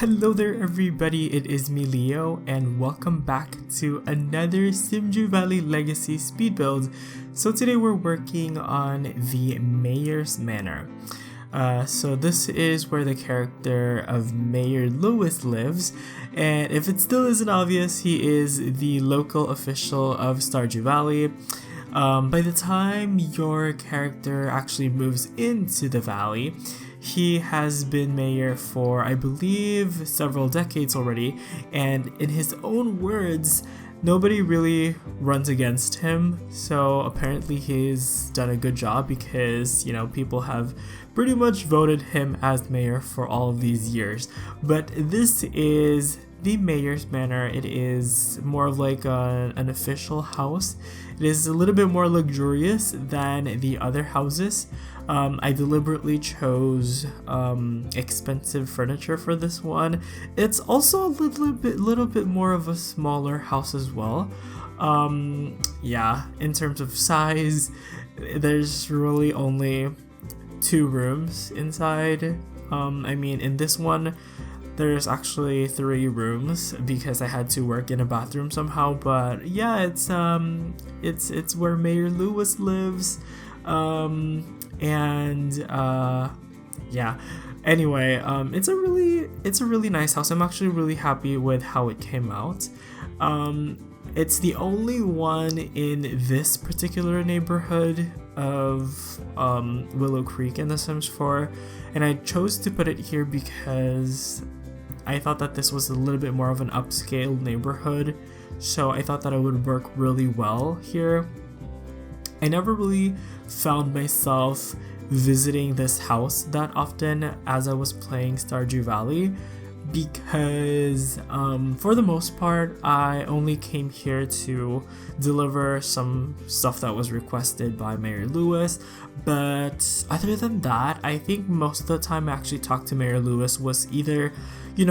Hello there everybody, it is me Leo and welcome back to another Stardew Valley Legacy speed build. So today we're working on the Mayor's Manor. So this is where the character of Mayor Lewis lives, and if it still isn't obvious, he is the local official of Stardew Valley. By the time your character actually moves into the valley, he has been mayor for, I believe, several decades already, and in his own words, nobody really runs against him. So apparently he's done a good job because, people have pretty much voted him as mayor for all of these years. But this is the Mayor's Manor. It is more of like an official house. It is a little bit more luxurious than the other houses. I deliberately chose expensive furniture for this one. It's also a little bit more of a smaller house as well. In terms of size, there's really only 2 rooms inside. In this one, there's actually 3 rooms because I had to work in a bathroom somehow. But yeah, it's where Mayor Lewis lives. Anyway, it's a really nice house. I'm actually really happy with how it came out. It's the only one in this particular neighborhood of Willow Creek in The Sims 4, and I chose to put it here because I thought that this was a little bit more of an upscale neighborhood, so I thought that it would work really well here. I never really found myself visiting this house that often as I was playing Stardew Valley because for the most part I only came here to deliver some stuff that was requested by Mayor Lewis. But other than that, I think most of the time I actually talked to Mayor Lewis was either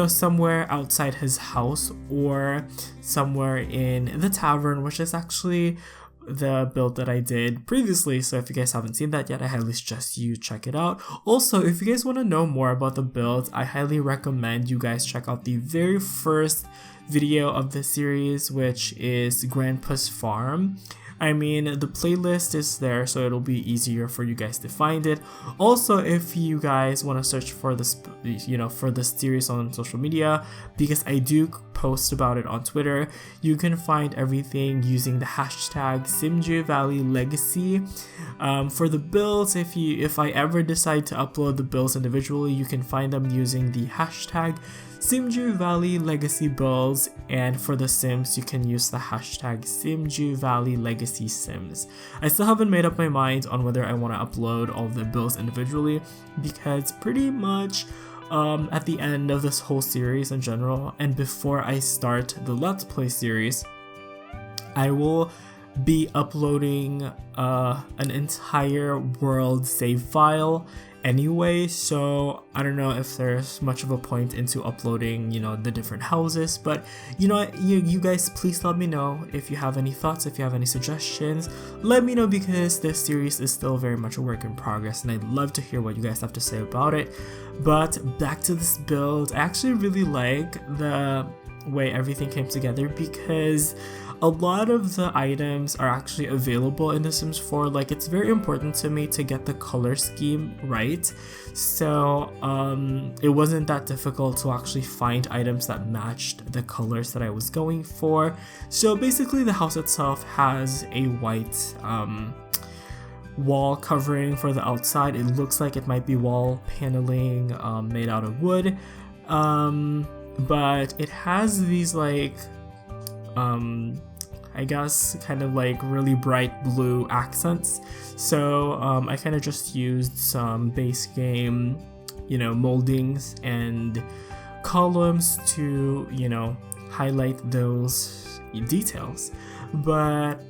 somewhere outside his house or somewhere in the tavern, which is actually the build that I did previously. So if you guys haven't seen that yet, I highly suggest you check it out. Also, if you guys want to know more about the build, I highly recommend you guys check out the very first video of the series, which is Grandpa's Farm. The playlist is there, so it'll be easier for you guys to find it. Also, if you guys want to search for this, for this series on social media, because I do post about it on Twitter, you can find everything using the hashtag Stardew Valley Legacy. For the builds, if I ever decide to upload the builds individually, you can find them using the hashtag Stardew Valley Legacy Builds, and for the Sims, you can use the hashtag Stardew Valley Legacy Sims. I still haven't made up my mind on whether I want to upload all the builds individually, because pretty much at the end of this whole series in general, and before I start the Let's Play series, I will be uploading an entire world save file anyway, so I don't know if there's much of a point into uploading the different houses. But you guys, please let me know if you have any thoughts, if you have any suggestions. Let me know, because this series is still very much a work in progress and I'd love to hear what you guys have to say about it. But back to this build, I actually really like the way everything came together, because a lot of the items are actually available in The Sims 4. Like, it's very important to me to get the color scheme right, so it wasn't that difficult to actually find items that matched the colors that I was going for. So basically the house itself has a white wall covering for the outside. It looks like it might be wall paneling made out of wood, but it has these I guess kind of like really bright blue accents. So I kind of just used some base game, moldings and columns to, highlight those details. But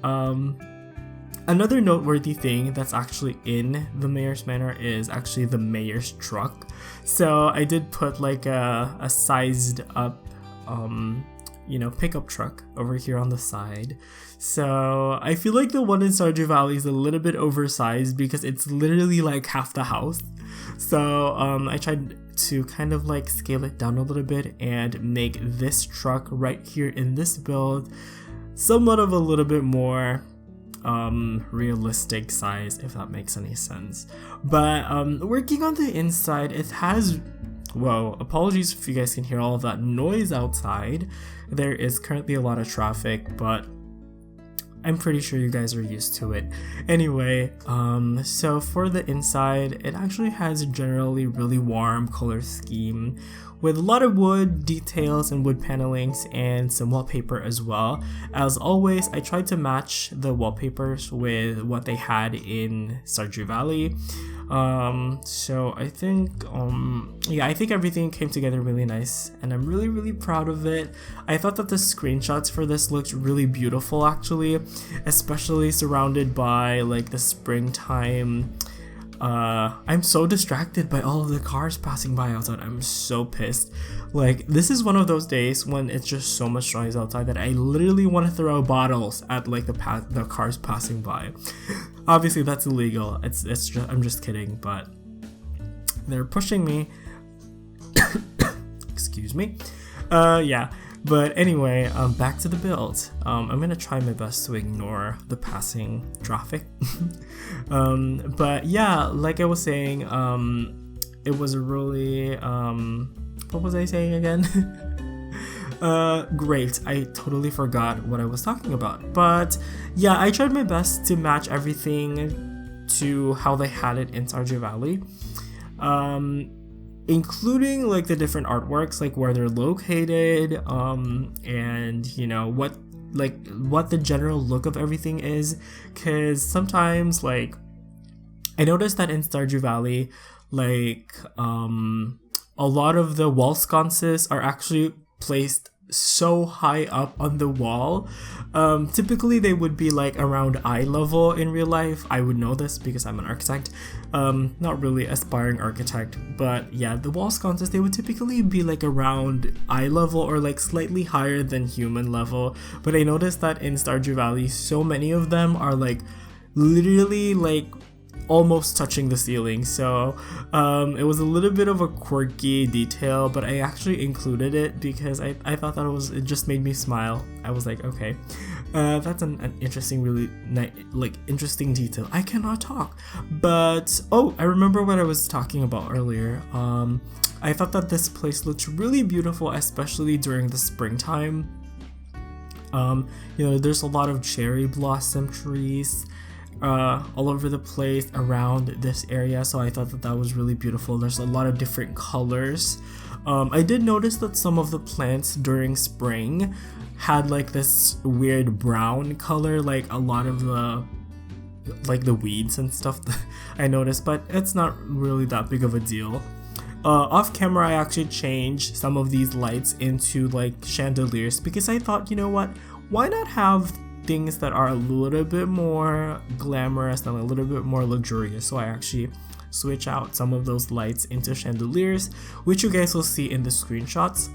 another noteworthy thing that's actually in the Mayor's Manor is actually the mayor's truck. So I did put like a sized up pickup truck over here on the side. So I feel like the one in Stardew Valley is a little bit oversized because it's literally like half the house. So I tried to kind of like scale it down a little bit and make this truck right here in this build somewhat of a little bit more realistic size, if that makes any sense. But working on the inside, it has, whoa, apologies if you guys can hear all of that noise outside. There is currently a lot of traffic, but I'm pretty sure you guys are used to it. Anyway, so for the inside, it actually has a generally really warm color scheme with a lot of wood details and wood panelings and some wallpaper as well. As always, I tried to match the wallpapers with what they had in Stardew Valley. So I think I think everything came together really nice, and I'm really proud of it. I thought that the screenshots for this looked really beautiful actually, especially surrounded by like the springtime. I'm so distracted by all of the cars passing by outside. I'm so pissed. Like, this is one of those days when it's just so much noise outside that I literally want to throw bottles at like the cars passing by. Obviously that's illegal. It's just, I'm just kidding, but they're pushing me. Excuse me. Yeah. But anyway, back to the build. I'm gonna try my best to ignore the passing traffic. But yeah, like I was saying, it was a really, what was I saying again? Great, I totally forgot what I was talking about. But yeah, I tried my best to match everything to how they had it in Stardew Valley. Including like the different artworks, like where they're located, and what the general look of everything is. Because sometimes, like, I noticed that in Stardew Valley, like a lot of the wall sconces are actually placed so high up on the wall. Typically they would be like around eye level in real life. I would know this because I'm an architect, not really aspiring architect, but yeah, the wall sconces, they would typically be like around eye level or like slightly higher than human level. But I noticed that in Stardew Valley, so many of them are like literally like almost touching the ceiling. So it was a little bit of a quirky detail, but I actually included it because I thought that it just made me smile. I was like, okay, that's an interesting, really interesting detail. I cannot talk, but oh, I remember what I was talking about earlier. I thought that this place looked really beautiful, especially during the springtime. There's a lot of cherry blossom trees all over the place around this area, so I thought that was really beautiful. There's a lot of different colors. I did notice that some of the plants during spring had like this weird brown color, like a lot of the weeds and stuff I noticed, but it's not really that big of a deal. Off camera, I actually changed some of these lights into like chandeliers because I thought, you know what, why not have things that are a little bit more glamorous and a little bit more luxurious. So I actually switch out some of those lights into chandeliers, which you guys will see in the screenshots.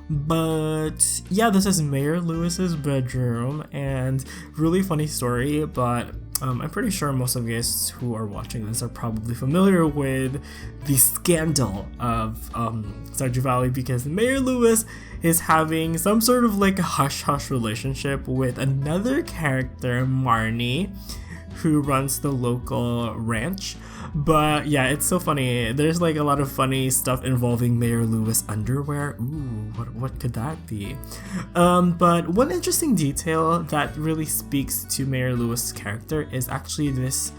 But yeah, this is Mayor Lewis's bedroom, and really funny story, but I'm pretty sure most of you guys who are watching this are probably familiar with the scandal of Stardew Valley, because Mayor Lewis is having some sort of like a hush-hush relationship with another character, Marnie, who runs the local ranch. But yeah, it's so funny. There's like a lot of funny stuff involving Mayor Lewis underwear. Ooh, what could that be? But one interesting detail that really speaks to Mayor Lewis' character is actually this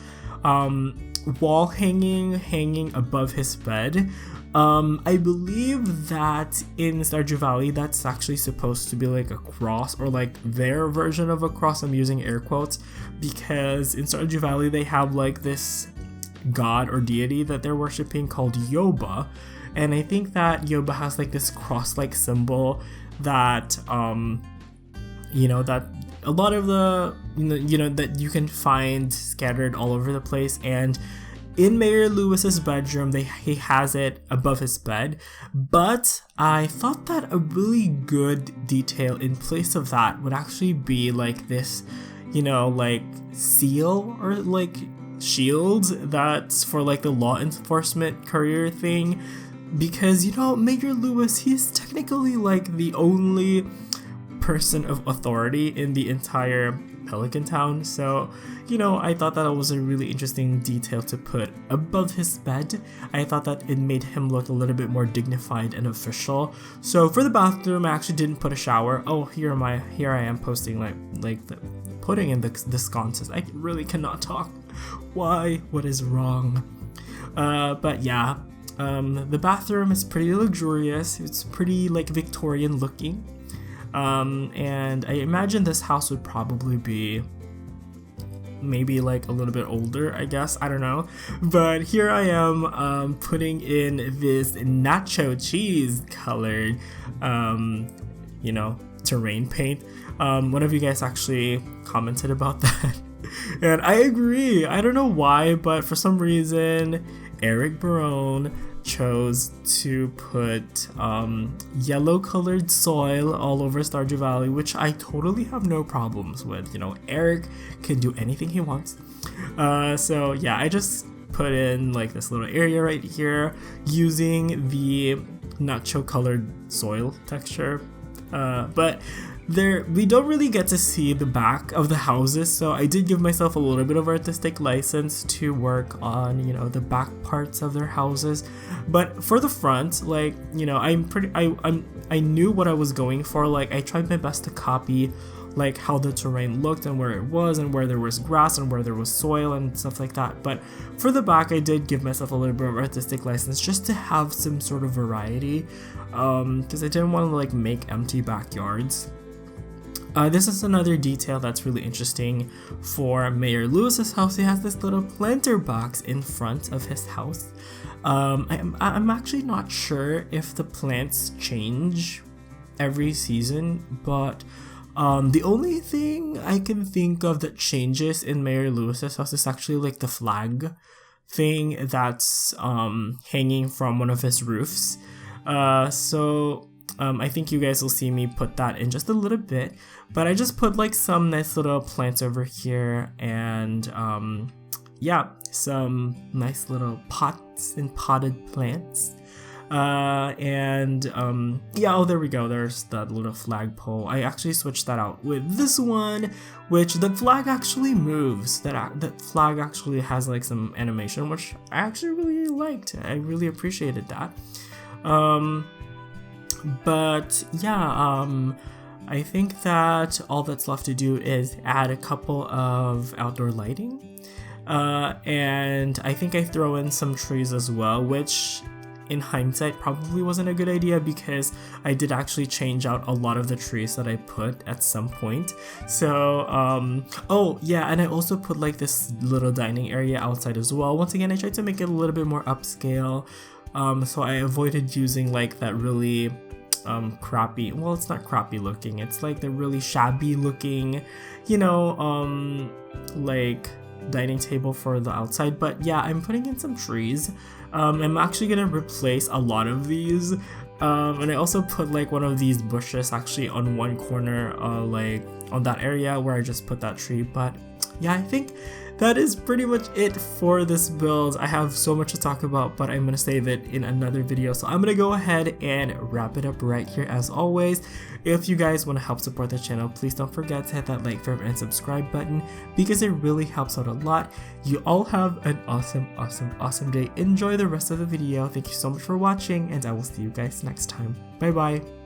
wall hanging above his bed. I believe that in Stardew Valley, that's actually supposed to be like a cross, or like their version of a cross. I'm using air quotes because in Stardew Valley they have like this god or deity that they're worshipping called Yoba, and I think that Yoba has like this cross-like symbol that that a lot of the that you can find scattered all over the place. And in Mayor Lewis's bedroom, he has it above his bed, but I thought that a really good detail in place of that would actually be like this, you know, like seal or like shield that's for like the law enforcement courier thing, because, you know, Mayor Lewis, he's technically like the only person of authority in the entire Pelican Town. So, you know, I thought that was a really interesting detail to put above his bed. I thought that it made him look a little bit more dignified and official. So for the bathroom, I actually didn't put a shower. Oh, here I am posting putting in the sconces. I really cannot talk. Why? What is wrong? But yeah, the bathroom is pretty luxurious. It's pretty like Victorian looking. And I imagine this house would probably be maybe like a little bit older, I guess, I don't know. But here I am putting in this nacho cheese colored, you know, terrain paint. One of you guys actually commented about that. And I agree. I don't know why, but for some reason, Eric Barone chose to put yellow colored soil all over Stardew Valley, which I totally have no problems with. You know, Eric can do anything he wants. So yeah, I just put in like this little area right here using the nacho colored soil texture. But we don't really get to see the back of the houses, so I did give myself a little bit of artistic license to work on, you know, the back parts of their houses. But for the front, like, you know, I knew what I was going for. Like, I tried my best to copy like how the terrain looked and where it was and where there was grass and where there was soil and stuff like that. But for the back, I did give myself a little bit of artistic license just to have some sort of variety, because I didn't want to like make empty backyards. This is another detail that's really interesting for Mayor Lewis's house. He has this little planter box in front of his house. I'm actually not sure if the plants change every season, but the only thing I can think of that changes in Mayor Lewis's house is actually like the flag thing that's hanging from one of his roofs. I think you guys will see me put that in just a little bit, but I just put like some nice little plants over here and yeah, some nice little pots and potted plants. Yeah, oh, there we go. There's that little flagpole. I actually switched that out with this one, which the flag actually moves. That flag actually has like some animation, which I actually really liked. I really appreciated that. But yeah, I think that all that's left to do is add a couple of outdoor lighting. And I think I throw in some trees as well, which in hindsight probably wasn't a good idea because I did actually change out a lot of the trees that I put at some point. So, oh yeah, and I also put like this little dining area outside as well. Once again, I tried to make it a little bit more upscale. So I avoided using like that really crappy, well, it's not crappy looking, it's like the really shabby looking, you know, like dining table for the outside. But yeah, I'm putting in some trees. I'm actually gonna replace a lot of these, and I also put like one of these bushes actually on one corner, like on that area where I just put that tree. But yeah, I think that is pretty much it for this build. I have so much to talk about, but I'm gonna save it in another video. So I'm gonna go ahead and wrap it up right here as always. If you guys want to help support the channel, please don't forget to hit that like, favorite, and subscribe button because it really helps out a lot. You all have an awesome day. Enjoy the rest of the video. Thank you so much for watching, and I will see you guys next time. Bye bye.